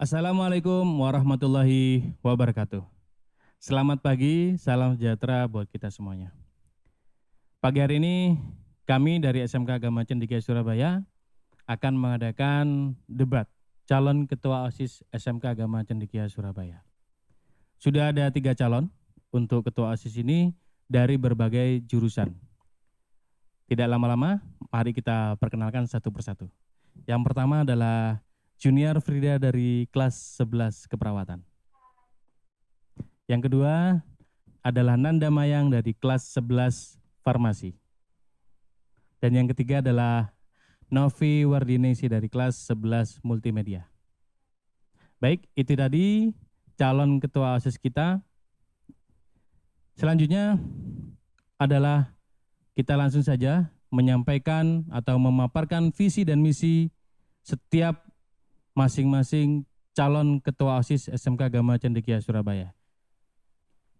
Assalamualaikum warahmatullahi wabarakatuh. Selamat pagi, salam sejahtera buat kita semuanya. Pagi hari ini kami dari SMK Agama Cendekia Surabaya akan mengadakan debat calon ketua OSIS SMK Agama Cendekia Surabaya. Sudah ada 3 calon untuk ketua OSIS ini dari berbagai jurusan. Tidak lama-lama, mari kita perkenalkan satu persatu. Yang pertama adalah Junior Frida dari kelas 11 keperawatan. Yang kedua adalah Nanda Mayang dari kelas 11 farmasi. Dan yang ketiga adalah Novi Wardinesi dari kelas 11 multimedia. Baik, itu tadi calon ketua OSIS kita. Selanjutnya adalah kita langsung saja menyampaikan atau memaparkan visi dan misi setiap masing-masing calon ketua OSIS SMK Agama Cendekia Surabaya.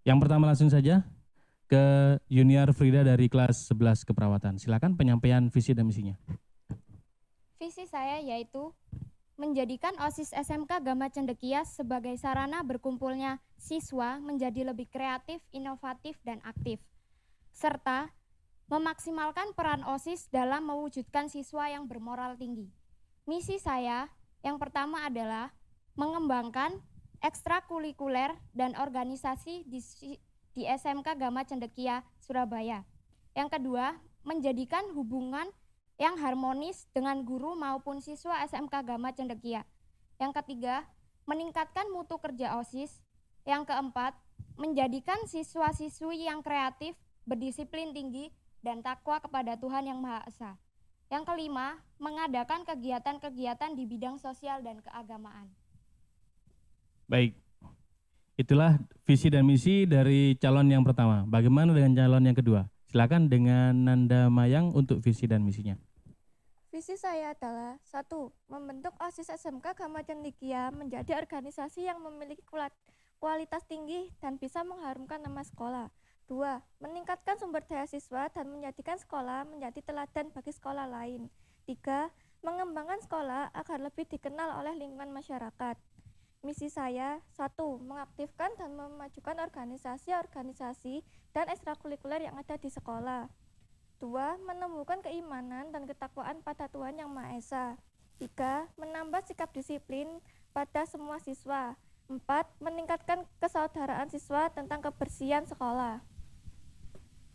Yang pertama langsung saja ke Junior Frida dari kelas 11 keperawatan. Silakan penyampaian visi dan misinya. Visi saya yaitu menjadikan OSIS SMK Agama Cendekia sebagai sarana berkumpulnya siswa menjadi lebih kreatif, inovatif, dan aktif. Serta memaksimalkan peran OSIS dalam mewujudkan siswa yang bermoral tinggi. Misi saya yang pertama adalah mengembangkan ekstrakurikuler dan organisasi di SMK Agama Cendekia Surabaya. Yang kedua, menjadikan hubungan yang harmonis dengan guru maupun siswa SMK Agama Cendekia. Yang ketiga, meningkatkan mutu kerja OSIS. Yang keempat, menjadikan siswa-siswi yang kreatif, berdisiplin tinggi, dan takwa kepada Tuhan Yang Maha Esa. Yang kelima, mengadakan kegiatan-kegiatan di bidang sosial dan keagamaan. Baik, itulah visi dan misi dari calon yang pertama. Bagaimana dengan calon yang kedua? Silakan dengan Nanda Mayang untuk visi dan misinya. Visi saya adalah 1. Membentuk OSIS SMK Agama Cendekia menjadi organisasi yang memiliki kualitas tinggi dan bisa mengharumkan nama sekolah. 2. Meningkatkan sumber daya siswa dan menjadikan sekolah menjadi teladan bagi sekolah lain. 3. Mengembangkan sekolah agar lebih dikenal oleh lingkungan masyarakat. Misi saya 1. Mengaktifkan dan memajukan organisasi-organisasi dan ekstrakurikuler yang ada di sekolah. 2. Menumbuhkan keimanan dan ketakwaan pada Tuhan Yang Maha Esa. 3. Menambah sikap disiplin pada semua siswa. 4. Meningkatkan kesaudaraan siswa tentang kebersihan sekolah.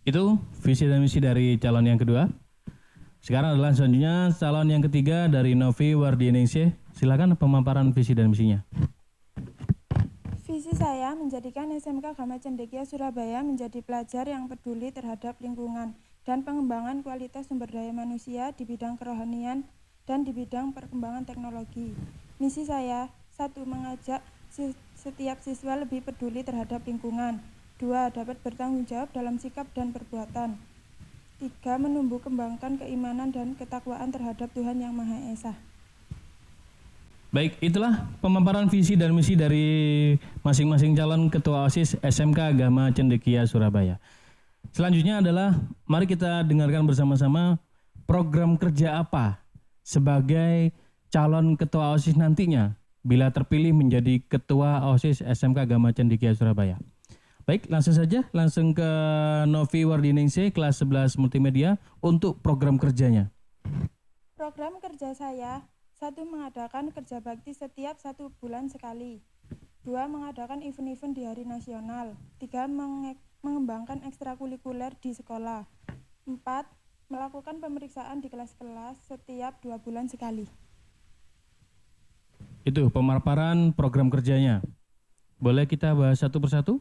Itu visi dan misi dari calon yang kedua. Sekarang adalah selanjutnya calon yang ketiga dari Novi Wardinesi. Silakan pemaparan visi dan misinya. Visi saya menjadikan SMK Agama Cendekia Surabaya menjadi pelajar yang peduli terhadap lingkungan dan pengembangan kualitas sumber daya manusia di bidang kerohanian dan di bidang perkembangan teknologi. Misi saya 1. Mengajak setiap siswa lebih peduli terhadap lingkungan. 2. Dapat bertanggung jawab dalam sikap dan perbuatan. 3. Menumbuh kembangkan keimanan dan ketakwaan terhadap Tuhan Yang Maha Esa. Baik, itulah pemaparan visi dan misi dari masing-masing calon ketua OSIS SMK Agama Cendekia Surabaya. Selanjutnya adalah mari kita dengarkan bersama-sama program kerja apa sebagai calon ketua OSIS nantinya bila terpilih menjadi ketua OSIS SMK Agama Cendekia Surabaya. Baik, langsung ke Novi Wardinesi kelas 11 multimedia untuk program kerjanya. Program kerja saya 1. Mengadakan kerja bakti setiap 1 bulan sekali. 2. Mengadakan event-event di hari nasional. 3. Mengembangkan ekstrakurikuler di sekolah. 4. Melakukan pemeriksaan di kelas-kelas setiap 2 bulan sekali. Itu pemaparan program kerjanya. Boleh kita bahas satu persatu?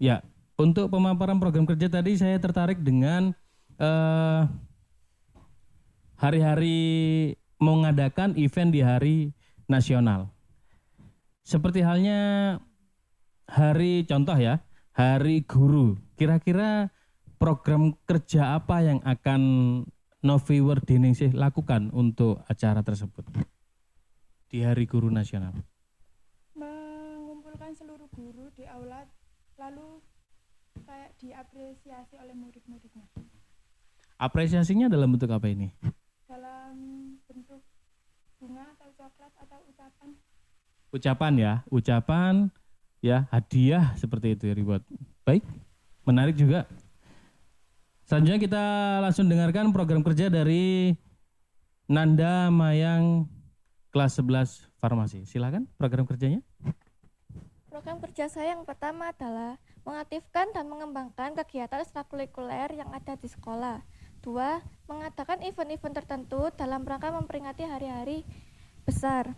Ya, untuk pemaparan program kerja tadi saya tertarik dengan hari-hari mengadakan event di hari nasional. Seperti halnya hari contoh ya, hari guru. Kira-kira program kerja apa yang akan Novi Wardinesi lakukan untuk acara tersebut di hari guru nasional? Mengumpulkan seluruh guru di aula lalu kayak diapresiasi oleh murid-muridnya. Apresiasinya dalam bentuk apa ini? Dalam bentuk bunga atau coklat atau ucapan. Ucapan ya, hadiah seperti itu ya dibuat. Baik, menarik juga. Selanjutnya kita langsung dengarkan program kerja dari Nanda Mayang kelas 11 farmasi. Silakan program kerjanya. Program kerja saya yang pertama adalah mengaktifkan dan mengembangkan kegiatan ekstrakurikuler yang ada di sekolah. 2. Mengadakan event-event tertentu dalam rangka memperingati hari-hari besar.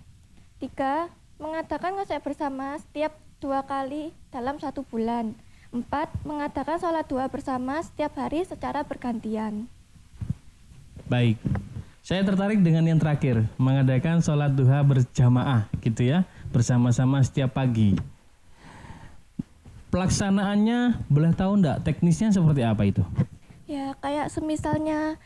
3. Mengadakan ngecek bersama setiap 2 kali dalam 1 bulan. 4. Mengadakan sholat duha bersama setiap hari secara bergantian. Baik, saya tertarik dengan yang terakhir, mengadakan sholat duha berjamaah gitu ya, bersama-sama setiap pagi. Pelaksanaannya boleh tahu enggak teknisnya seperti apa itu? Ya kayak semisalnya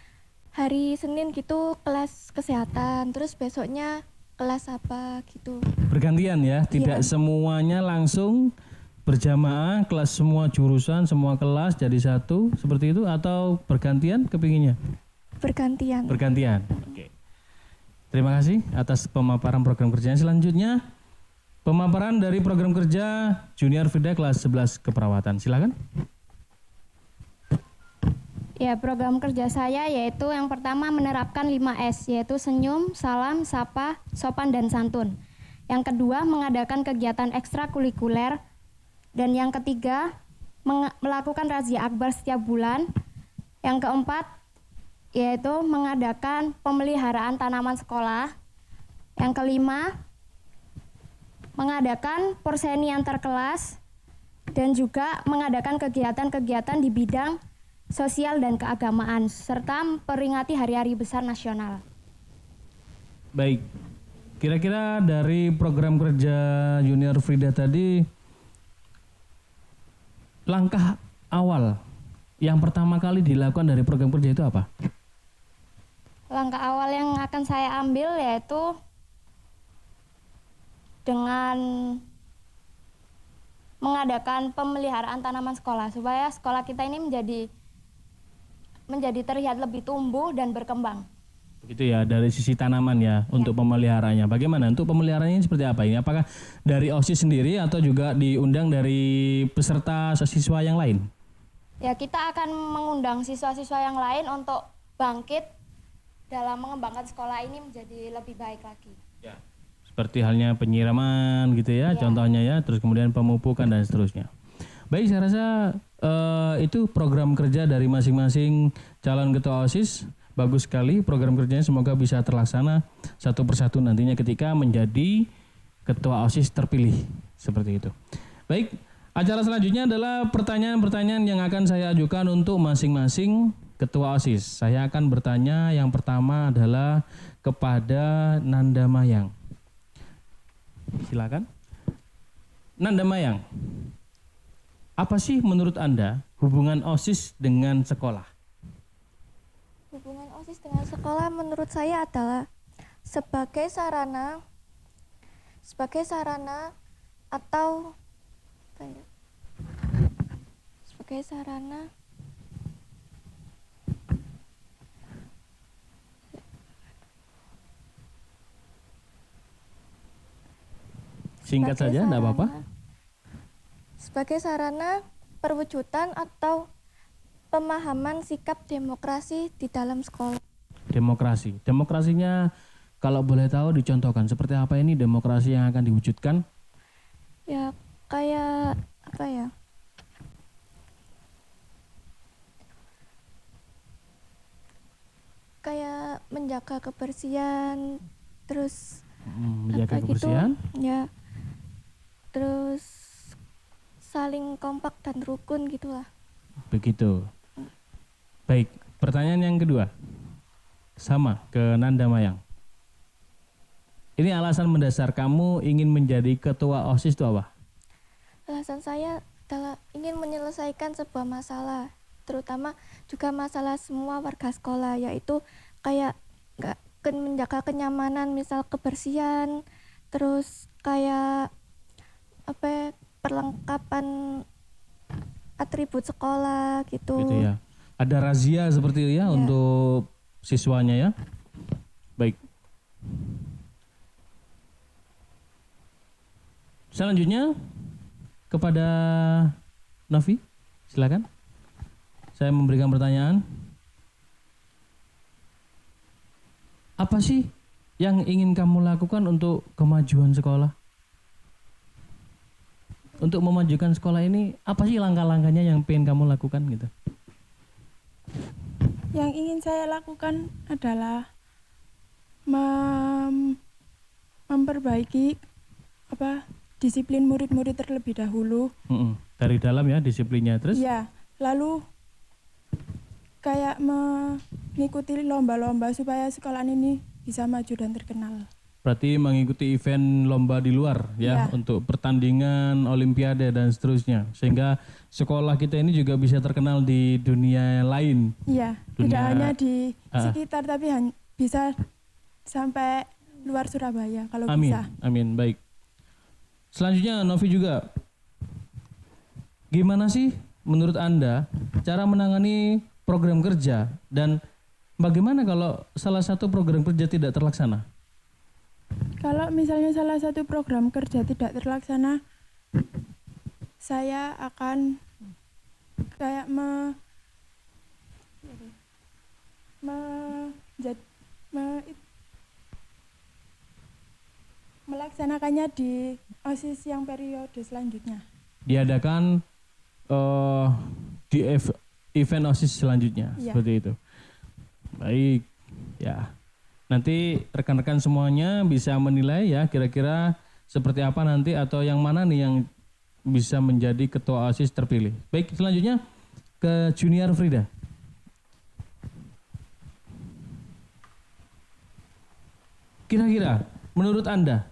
hari Senin gitu kelas kesehatan, terus besoknya kelas apa gitu. Bergantian ya, tidak semuanya langsung berjamaah, kelas semua jurusan, semua kelas jadi satu, seperti itu atau bergantian kepinginnya? Bergantian. Bergantian. Oke. Terima kasih atas pemaparan program kerjanya. Selanjutnya pemaparan dari program kerja Junior Frida kelas 11 keperawatan. Silakan. Ya, program kerja saya yaitu yang pertama menerapkan 5S, yaitu senyum, salam, sapa, sopan, dan santun. Yang kedua, mengadakan kegiatan ekstrakurikuler. Dan yang ketiga, melakukan razia akbar setiap bulan. Yang keempat, yaitu mengadakan pemeliharaan tanaman sekolah. Yang kelima, mengadakan porseni antar kelas. Dan juga mengadakan kegiatan-kegiatan di bidang sosial dan keagamaan, serta memperingati hari-hari besar nasional. Baik, kira-kira dari program kerja Junior Frida tadi, langkah awal yang pertama kali dilakukan dari program kerja itu apa? Langkah awal yang akan saya ambil yaitu dengan mengadakan pemeliharaan tanaman sekolah, supaya sekolah kita ini menjadi terlihat lebih tumbuh dan berkembang. Begitu ya, dari sisi tanaman ya, untuk pemeliharaannya. Bagaimana untuk pemeliharaannya seperti apa ini? Apakah dari OSIS sendiri atau juga diundang dari peserta siswa yang lain? Ya, kita akan mengundang siswa-siswa yang lain untuk bangkit dalam mengembangkan sekolah ini menjadi lebih baik lagi. Ya. Seperti halnya penyiraman gitu ya, contohnya ya, terus kemudian pemupukan dan seterusnya. Baik, saya rasa itu program kerja dari masing-masing calon ketua OSIS. Bagus sekali program kerjanya, semoga bisa terlaksana satu persatu nantinya ketika menjadi ketua OSIS terpilih. Seperti itu. Baik, acara selanjutnya adalah pertanyaan-pertanyaan yang akan saya ajukan untuk masing-masing ketua OSIS. Saya akan bertanya, yang pertama adalah kepada Nanda Mayang. Silakan. Nanda Mayang, apa sih menurut Anda hubungan OSIS dengan sekolah? Hubungan OSIS dengan sekolah menurut saya adalah sebagai sarana atau apa ya? Sebagai sarana Singkat saja, enggak apa-apa. Sebagai sarana perwujudan atau pemahaman sikap demokrasi di dalam sekolah. Demokrasi. Demokrasinya kalau boleh tahu dicontohkan seperti apa ini demokrasi yang akan diwujudkan? Ya kayak apa ya? Kayak menjaga kebersihan, terus menjaga apa kebersihan? Gitu, ya. Terus saling kompak dan rukun gitulah. Begitu. Baik, pertanyaan yang kedua. Sama ke Nanda Mayang. Ini alasan mendasar kamu ingin menjadi ketua OSIS itu apa? Alasan saya adalah ingin menyelesaikan sebuah masalah, terutama juga masalah semua warga sekolah, yaitu kayak menjaga kenyamanan, misal kebersihan, terus kayak perlengkapan atribut sekolah gitu. Gitu ya. Ada razia seperti itu ya, untuk siswanya ya. Baik. Selanjutnya kepada Novi, silakan. Saya memberikan pertanyaan. Apa sih yang ingin kamu lakukan untuk kemajuan sekolah? Untuk memajukan sekolah ini, apa sih langkah-langkahnya yang pengen kamu lakukan gitu? Yang ingin saya lakukan adalah memperbaiki disiplin murid-murid terlebih dahulu. Dari dalam ya disiplinnya, terus? Ya, lalu kayak mengikuti lomba-lomba supaya sekolah ini bisa maju dan terkenal. Berarti mengikuti event lomba di luar ya, untuk pertandingan, olimpiade dan seterusnya, sehingga sekolah kita ini juga bisa terkenal di dunia lain. Iya, tidak hanya di sekitar tapi bisa sampai luar Surabaya kalau amin, bisa. Amin, baik. Selanjutnya Novi juga, gimana sih menurut Anda cara menangani program kerja dan bagaimana kalau salah satu program kerja tidak terlaksana? Kalau misalnya salah satu program kerja tidak terlaksana, saya akan kayak melaksanakannya di OSIS yang periode selanjutnya. Diadakan di event OSIS selanjutnya, seperti itu. Baik, ya. Nanti rekan-rekan semuanya bisa menilai ya kira-kira seperti apa nanti atau yang mana nih yang bisa menjadi ketua OSIS terpilih. Baik, selanjutnya ke Junior Frida. Kira-kira menurut Anda,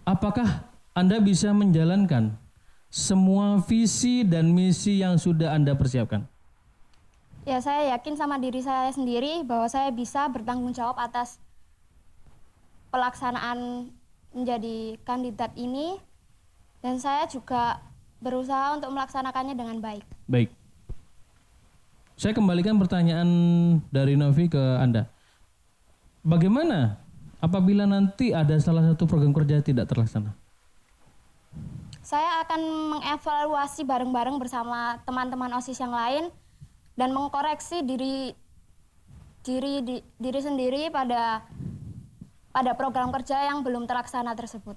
apakah Anda bisa menjalankan semua visi dan misi yang sudah Anda persiapkan? Ya, saya yakin sama diri saya sendiri bahwa saya bisa bertanggung jawab atas pelaksanaan menjadi kandidat ini, dan saya juga berusaha untuk melaksanakannya dengan baik. Baik. Saya kembalikan pertanyaan dari Novi ke Anda. Bagaimana apabila nanti ada salah satu program kerja tidak terlaksana? Saya akan mengevaluasi bareng-bareng bersama teman-teman OSIS yang lain dan mengkoreksi diri sendiri pada program kerja yang belum terlaksana tersebut.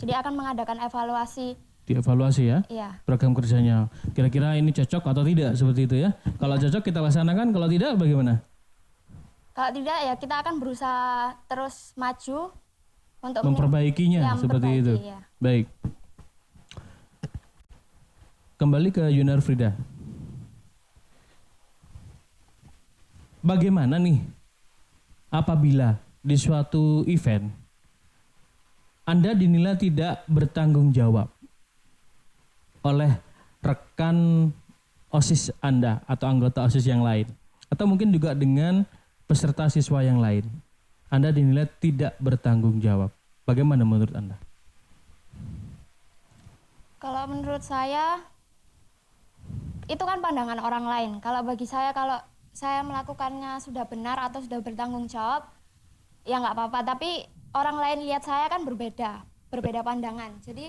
Jadi akan mengadakan evaluasi. Dievaluasi ya? Iya. Program kerjanya. Kira-kira ini cocok atau tidak seperti itu ya? Kalau cocok kita laksanakan, kalau tidak bagaimana? Kalau tidak ya kita akan berusaha terus maju untuk memperbaikinya seperti itu. Ya. Baik. Kembali ke Junior Frida. Bagaimana nih apabila di suatu event Anda dinilai tidak bertanggung jawab oleh rekan OSIS Anda atau anggota OSIS yang lain, atau mungkin juga dengan peserta siswa yang lain, Anda dinilai tidak bertanggung jawab. Bagaimana menurut Anda? Kalau menurut saya itu kan pandangan orang lain. Kalau bagi saya, kalau saya melakukannya sudah benar atau sudah bertanggung jawab, ya nggak apa-apa. Tapi orang lain lihat saya kan berbeda pandangan. Jadi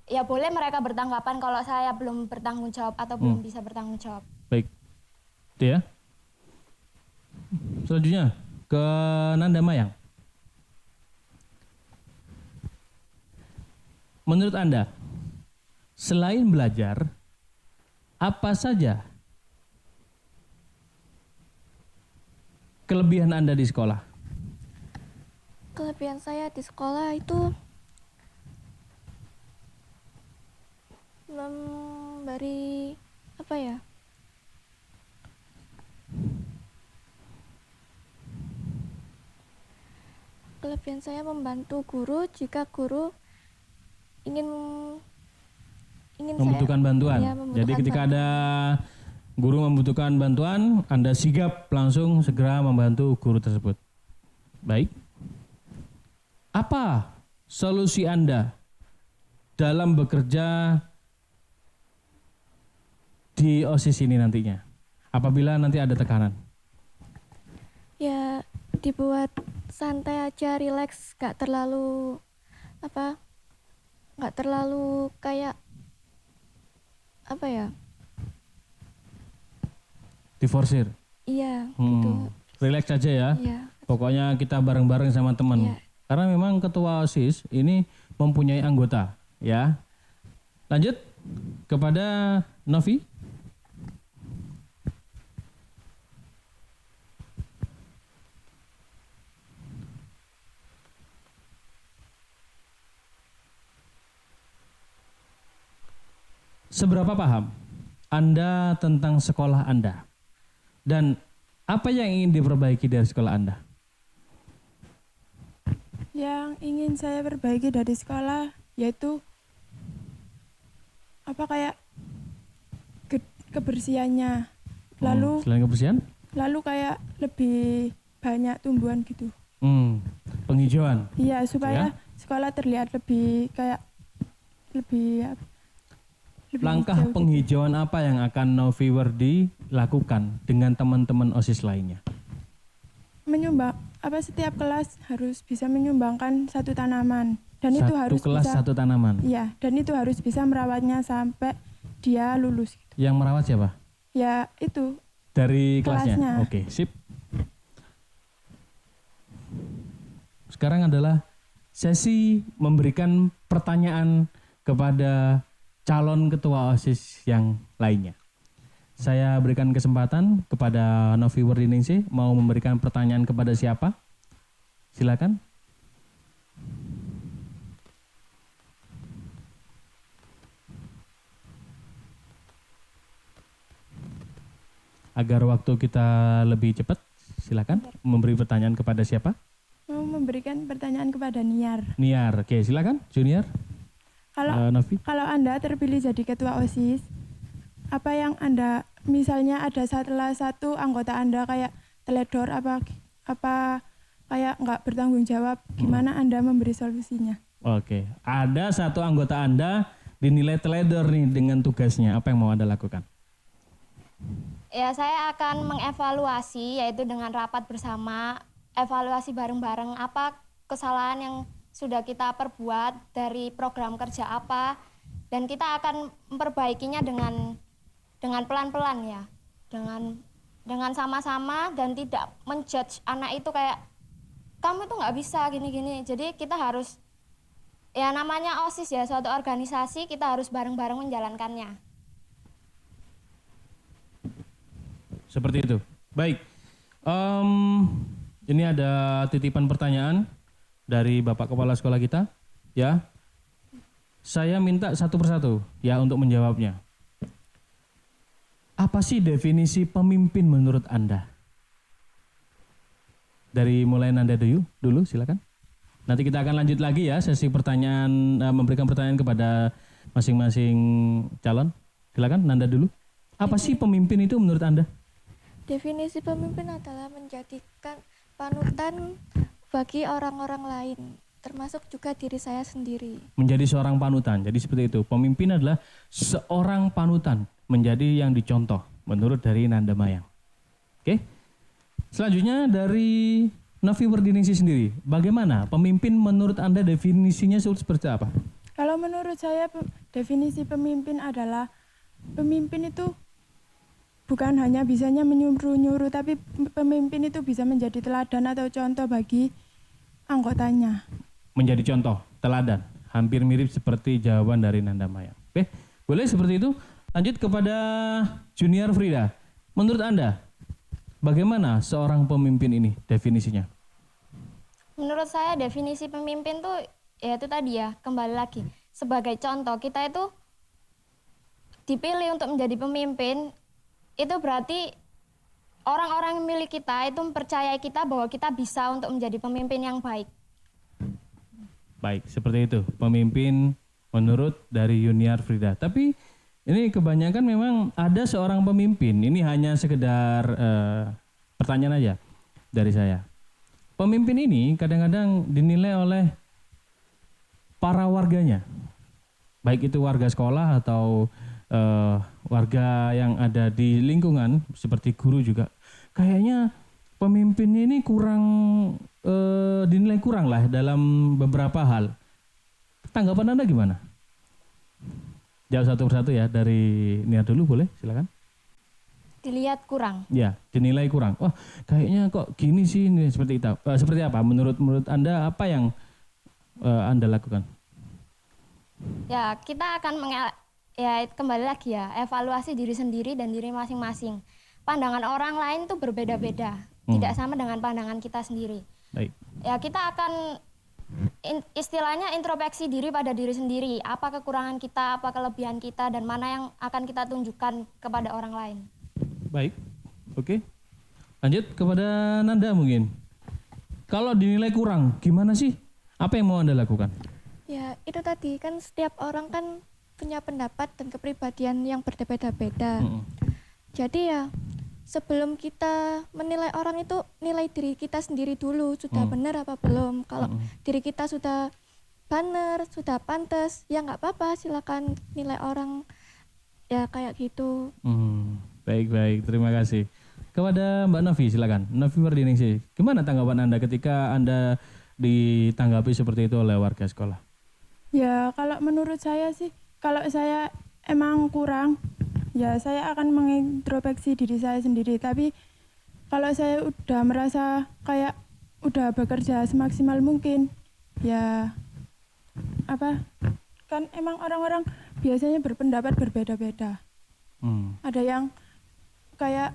ya boleh mereka bertanggapan kalau saya belum bertanggung jawab atau belum bisa bertanggung jawab. Baik, itu ya. Selanjutnya ke Nanda Mayang. Menurut Anda, selain belajar, apa saja kelebihan Anda di sekolah? Kelebihan saya di sekolah itu memberi kelebihan saya membantu guru jika guru ingin membutuhkan bantuan. Ya, Jadi ketika ada guru membutuhkan bantuan, Anda sigap langsung segera membantu guru tersebut. Baik. Apa solusi Anda dalam bekerja di OSIS ini nantinya? Apabila nanti ada tekanan? Ya, dibuat santai aja, rileks, gak terlalu apa nggak terlalu kayak apa ya, Diforsir. iya gitu. Relax aja ya. Iya. Pokoknya kita bareng-bareng sama teman. Iya. Karena memang ketua OSIS ini mempunyai anggota, ya. Lanjut kepada Novi. Seberapa paham Anda tentang sekolah Anda? Dan apa yang ingin diperbaiki dari sekolah Anda? Yang ingin saya perbaiki dari sekolah yaitu apa kayak kebersihannya. Selain kebersihan? Lalu kayak lebih banyak tumbuhan gitu. Penghijauan. Iya, supaya Ya. sekolah terlihat lebih kayak lebih Langkah hijau gitu. penghijauan apa yang akan Novi Werdi lakukan dengan teman-teman OSIS lainnya? Menyumbang apa setiap kelas harus bisa menyumbangkan satu tanaman dan itu Satu harus kelas bisa satu tanaman. iya, dan itu harus bisa merawatnya sampai dia lulus gitu. Yang merawat siapa? Ya itu Dari kelasnya? Kelasnya. Oke, sip. Sekarang adalah sesi memberikan pertanyaan kepada calon ketua OSIS yang lainnya. Saya berikan kesempatan kepada Novi Werdiningsih mau memberikan pertanyaan kepada siapa? Silakan. Agar waktu kita lebih cepat, silakan memberi pertanyaan kepada siapa? mau memberikan pertanyaan kepada Niar. Niar. Oke, silakan Junior. Kalau Novi. kalau Anda terpilih jadi ketua OSIS, apa yang Anda misalnya ada salah satu anggota Anda kayak teledor apa kayak nggak bertanggung jawab, gimana Anda memberi solusinya? Oke, ada satu anggota Anda dinilai teledor nih dengan tugasnya. Apa yang mau Anda lakukan? Ya, saya akan mengevaluasi, yaitu dengan rapat bersama, evaluasi bareng-bareng apa kesalahan yang sudah kita perbuat dari program kerja apa, dan kita akan memperbaikinya dengan pelan-pelan ya, dengan sama-sama dan tidak menjudge anak itu kayak kamu tuh nggak bisa gini-gini. Jadi kita harus, ya namanya OSIS ya, suatu organisasi, kita harus bareng-bareng menjalankannya. Seperti itu. Baik. Ini ada titipan pertanyaan dari Bapak Kepala Sekolah kita, ya. Saya minta satu persatu ya untuk menjawabnya. Apa sih definisi pemimpin menurut Anda? Dari mulai Nanda dulu silakan. Nanti kita akan lanjut lagi ya sesi pertanyaan, memberikan pertanyaan kepada masing-masing calon. Silakan Nanda dulu. Apa sih pemimpin itu menurut Anda? Definisi pemimpin adalah menjadikan panutan bagi orang-orang lain, termasuk juga diri saya sendiri. Menjadi seorang panutan. Jadi seperti itu. Pemimpin adalah seorang panutan, menjadi yang dicontoh menurut dari Nanda Mayang. Oke. Selanjutnya dari Novi Werdiningsih sendiri. Bagaimana pemimpin menurut Anda definisinya seperti apa? Kalau menurut saya definisi pemimpin adalah pemimpin itu bukan hanya bisanya menyuruh-nyuruh, tapi pemimpin itu bisa menjadi teladan atau contoh bagi anggotanya. Menjadi contoh, teladan. Hampir mirip seperti jawaban dari Nanda Mayang. Oke, boleh seperti itu. Lanjut kepada Junior Frida. Menurut Anda, bagaimana seorang pemimpin ini definisinya? Menurut saya definisi pemimpin tuh ya itu tadi ya, kembali lagi sebagai contoh. Kita itu dipilih untuk menjadi pemimpin, itu berarti orang-orang yang milik kita itu mempercayai kita bahwa kita bisa untuk menjadi pemimpin yang baik. Baik, seperti itu. Pemimpin menurut dari Junior Frida. Tapi ini kebanyakan memang ada seorang pemimpin. Ini hanya sekedar pertanyaan aja dari saya. Pemimpin ini kadang-kadang dinilai oleh para warganya. Baik itu warga sekolah atau warga yang ada di lingkungan seperti guru juga. Kayaknya pemimpin ini kurang dinilai kurang lah dalam beberapa hal. Tanggapan Anda gimana? Jawab satu persatu ya, dari Nia dulu boleh, silakan. Dilihat kurang. Ya, dinilai kurang. Wah, kayaknya kok gini sih, ini seperti itu. Seperti apa? Menurut Anda apa yang Anda lakukan? Ya, kita akan ya kembali lagi ya, evaluasi diri sendiri dan diri masing-masing. Pandangan orang lain tuh berbeda-beda, tidak sama dengan pandangan kita sendiri. Baik. Ya, kita akan istilahnya introspeksi diri pada diri sendiri. Apa kekurangan kita, apa kelebihan kita, dan mana yang akan kita tunjukkan kepada orang lain. Baik, oke. Lanjut kepada Nanda mungkin. Kalau dinilai kurang, gimana sih? Apa yang mau Anda lakukan? Ya, itu tadi kan setiap orang kan punya pendapat dan kepribadian yang berbeda-beda. Jadi ya, sebelum kita menilai orang itu, nilai diri kita sendiri dulu, sudah benar apa belum. Kalau diri kita sudah benar, sudah pantas, ya nggak apa-apa, silakan nilai orang ya kayak gitu. Baik, terima kasih. Kepada Mbak Novi, silakan. Novi Wardiningsih, gimana tanggapan Anda ketika Anda ditanggapi seperti itu oleh warga sekolah? Ya, kalau menurut saya sih, kalau saya emang kurang, ya saya akan mengintrospeksi diri saya sendiri. Tapi kalau saya udah merasa kayak udah bekerja semaksimal mungkin, ya kan emang orang-orang biasanya berpendapat berbeda-beda. Ada yang kayak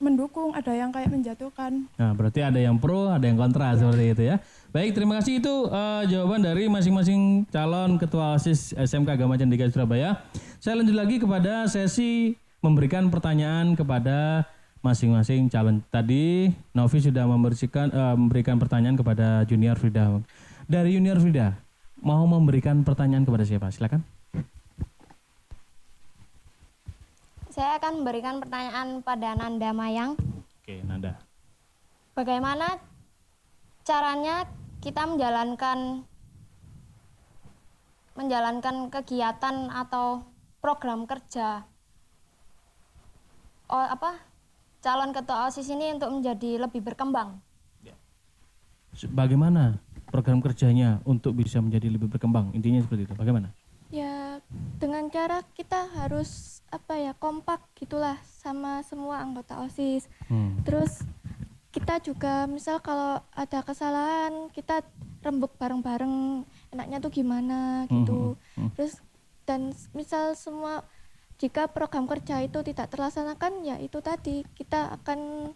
mendukung, ada yang kayak menjatuhkan. Nah, berarti ada yang pro, ada yang kontra seperti itu ya. Baik, terima kasih, itu jawaban dari masing-masing calon ketua OSIS SMK Agama Cendekia Surabaya. Saya lanjut lagi kepada sesi memberikan pertanyaan kepada masing-masing calon. Tadi Novi sudah memberikan pertanyaan kepada Junior Frida. Dari Junior Frida, mau memberikan pertanyaan kepada siapa? Silakan. Saya akan memberikan pertanyaan pada Nanda Mayang. Oke, Nanda. Bagaimana caranya kita menjalankan kegiatan atau program kerja calon ketua OSIS ini untuk menjadi lebih berkembang? Bagaimana program kerjanya untuk bisa menjadi lebih berkembang? Intinya seperti itu. Bagaimana? Ya, dengan cara kita harus kompak gitulah sama semua anggota OSIS. Terus kita juga misal kalau ada kesalahan kita rembuk bareng-bareng, enaknya tuh gimana gitu. Terus dan misal semua jika program kerja itu tidak terlaksanakan, ya itu tadi kita akan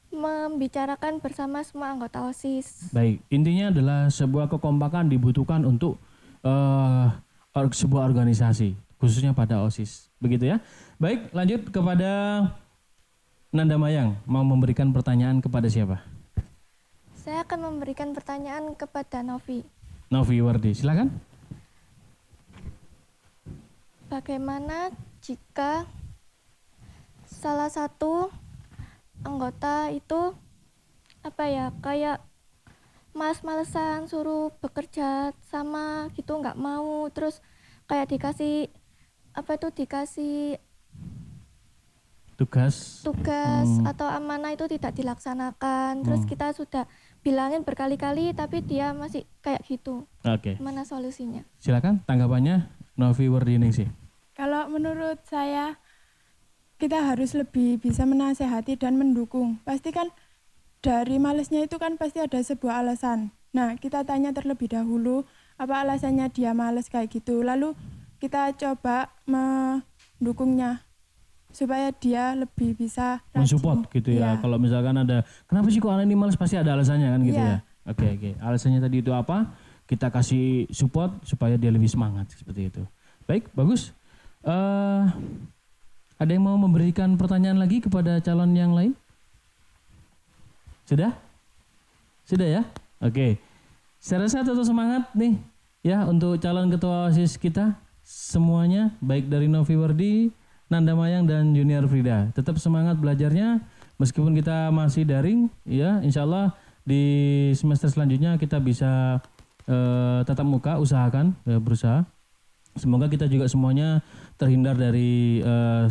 membicarakan bersama semua anggota OSIS. Baik, intinya adalah sebuah kekompakan dibutuhkan untuk sebuah organisasi, khususnya pada OSIS. Begitu ya. Baik, lanjut kepada Nanda Mayang. Mau memberikan pertanyaan kepada siapa? Saya akan memberikan pertanyaan kepada Novi. Novi Wardi, silakan. Bagaimana jika salah satu anggota itu kayak males-malesan suruh bekerja sama gitu, nggak mau, terus kayak dikasih tugas atau amanah itu tidak dilaksanakan, terus kita sudah bilangin berkali-kali tapi dia masih kayak gitu. Oke. Mana solusinya? Silakan tanggapannya Novi Wardiningsih. Kalau menurut saya, kita harus lebih bisa menasehati dan mendukung. Pasti kan dari malesnya itu kan pasti ada sebuah alasan. Nah, kita tanya terlebih dahulu apa alasannya dia males kayak gitu. Lalu kita coba mendukungnya supaya dia lebih bisa mensupport gitu ya. Kalau misalkan ada, kenapa sih kok anak ini males, pasti ada alasannya kan gitu ya. Oke. Alasannya tadi itu apa? Kita kasih support supaya dia lebih semangat seperti itu. Baik, bagus. Ada yang mau memberikan pertanyaan lagi kepada calon yang lain? Sudah? Sudah ya? Oke. Saya rasa tetap semangat nih ya untuk calon ketua OSIS kita semuanya, baik dari Novi Wardi, Nanda Mayang dan Junior Frida. Tetap semangat belajarnya meskipun kita masih daring ya. Insya Allah di semester selanjutnya kita bisa tatap muka, usahakan berusaha. Semoga kita juga semuanya terhindar dari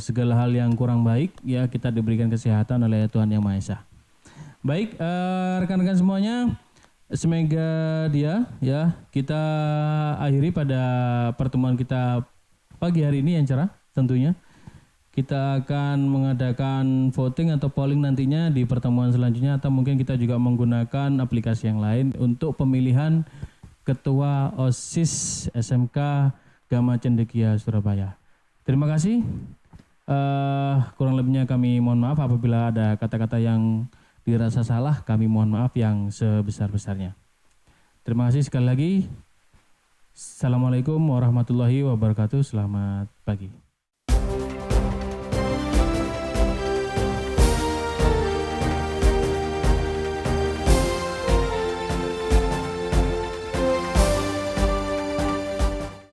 segala hal yang kurang baik ya, kita diberikan kesehatan oleh Tuhan Yang Maha Esa. Baik, rekan-rekan semuanya, Semoga dia ya kita akhiri pada pertemuan kita pagi hari ini yang cerah tentunya. Kita akan mengadakan voting atau polling nantinya di pertemuan selanjutnya atau mungkin kita juga menggunakan aplikasi yang lain untuk pemilihan Ketua OSIS SMK Gama Cendekia Surabaya. Terima kasih. Kurang lebihnya kami mohon maaf apabila ada kata-kata yang dirasa salah, kami mohon maaf yang sebesar-besarnya. Terima kasih sekali lagi. Assalamualaikum warahmatullahi wabarakatuh. Selamat pagi.